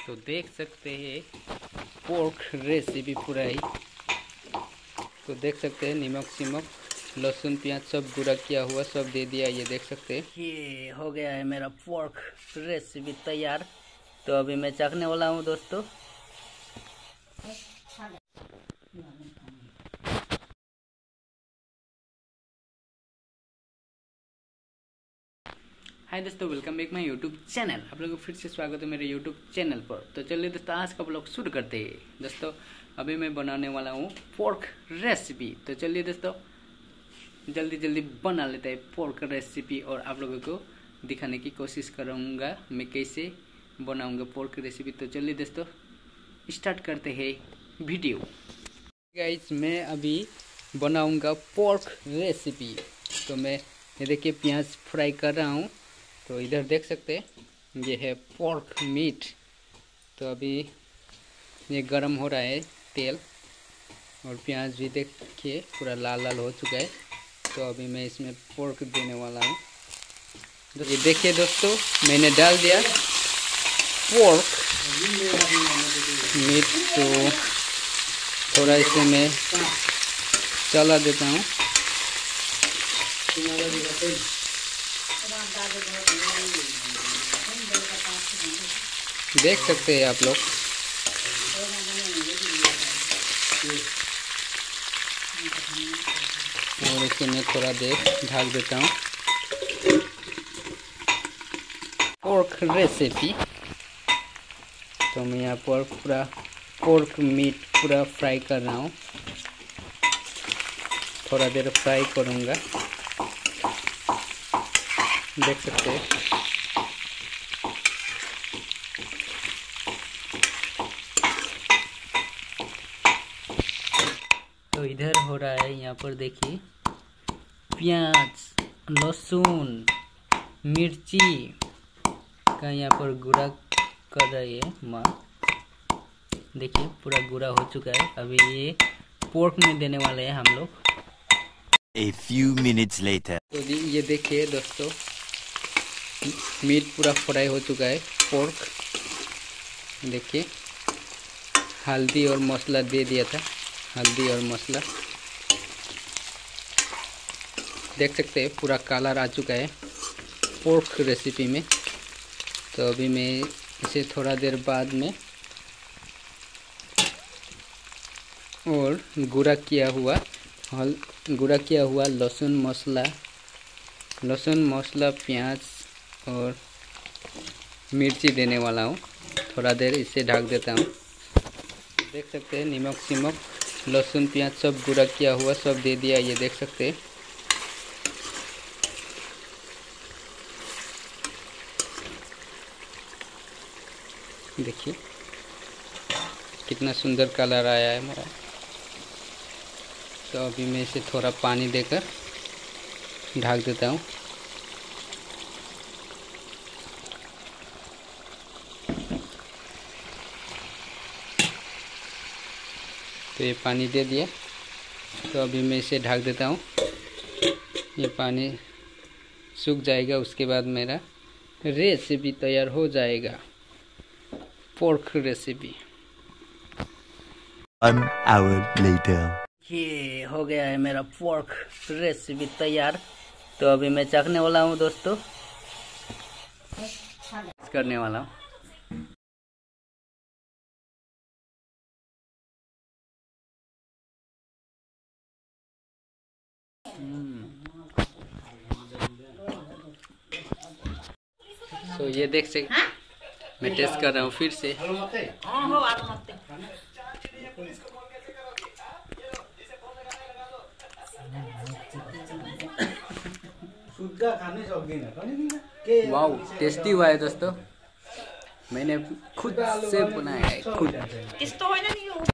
तो देख सकते हैं पोर्क रेसिपी पूरा ही। तो देख सकते हैं नमक सिमक लहसुन प्याज सब गुड़ा किया हुआ सब दे दिया। ये देख सकते हैं ये हो गया है मेरा पोर्क रेसिपी तैयार। तो अभी मैं चखने वाला हूँ दोस्तों। हाय दोस्तों, welcome back my YouTube channel. आप लोगों को फिर से स्वागत है मेरे यूट्यूब चैनल पर। तो चलिए दोस्तों, आज का ब्लॉग शुरू करते हैं। दोस्तों अभी मैं बनाने वाला हूँ पोर्क रेसिपी। तो चलिए दोस्तों जल्दी जल्दी बना लेते हैं पोर्क रेसिपी और आप लोगों को दिखाने की कोशिश करूँगा मैं कैसे बनाऊँगा पोर्क रेसिपी। तो चलिए दोस्तों स्टार्ट करते हैं वीडियो। गाइस मैं अभी बनाऊँगा पोर्क रेसिपी। तो मैं ये देखिए प्याज फ्राई कर रहा हूँ। तो इधर देख सकते हैं ये है पोर्क मीट। तो अभी ये गरम हो रहा है तेल और प्याज भी देखिए पूरा लाल लाल हो चुका है। तो अभी मैं इसमें पोर्क देने वाला हूँ। तो ये देखिए दोस्तों मैंने डाल दिया पोर्क मीट। तो थोड़ा इसे मैं चला देता हूँ। देख सकते हैं आप लोग। और इसे मैं थोड़ा देर ढक देता हूँ। Pork recipe. तो मैं यहाँ पर पूरा पोर्क मीट पूरा फ्राई कर रहा हूँ। थोड़ा देर फ्राई करूँगा। देख सकते हैं तो इधर हो रहा है यहाँ पर देखिए प्याज लहसुन मिर्ची का यहाँ पर गुड़ा कर रही है माँ। देखिए पूरा गुड़ा हो चुका है। अभी ये पोर्क में देने वाले हैं हम लोग। A few minutes later. तो ये देखिए दोस्तों मीट पूरा फ्राई हो चुका है। पोर्क देखिए हल्दी और मसाला दे दिया था। हल्दी और मसाला देख सकते हैं पूरा कलर आ चुका है पोर्क रेसिपी में। तो अभी मैं इसे थोड़ा देर बाद में और गुड़ा किया हुआ लहसुन मसाला प्याज और मिर्ची देने वाला हूँ। थोड़ा देर इसे ढक देता हूँ। देख सकते हैं नमक सिमक लहसुन प्याज सब गुड़ा किया हुआ सब दे दिया। ये देख सकते हैं देखिए कितना सुंदर कलर आया है मेरा। तो अभी मैं इसे थोड़ा पानी देकर ढक देता हूँ। तो ये पानी दे दिया। तो अभी मैं इसे ढक देता हूँ। ये पानी सूख जाएगा उसके बाद मेरा रेसिपी तैयार हो जाएगा पोर्क रेसिपी। 1 hour later. ये हो गया है मेरा पोर्क रेसिपी तैयार। तो अभी मैं चखने वाला हूँ दोस्तों। करने वाला हूँ। तो ये देख सकते मैं टेस्ट कर रहा हूँ फिर से। वाओ टेस्टी हुआ है दोस्तों। मैंने खुद से बनाया है खुद।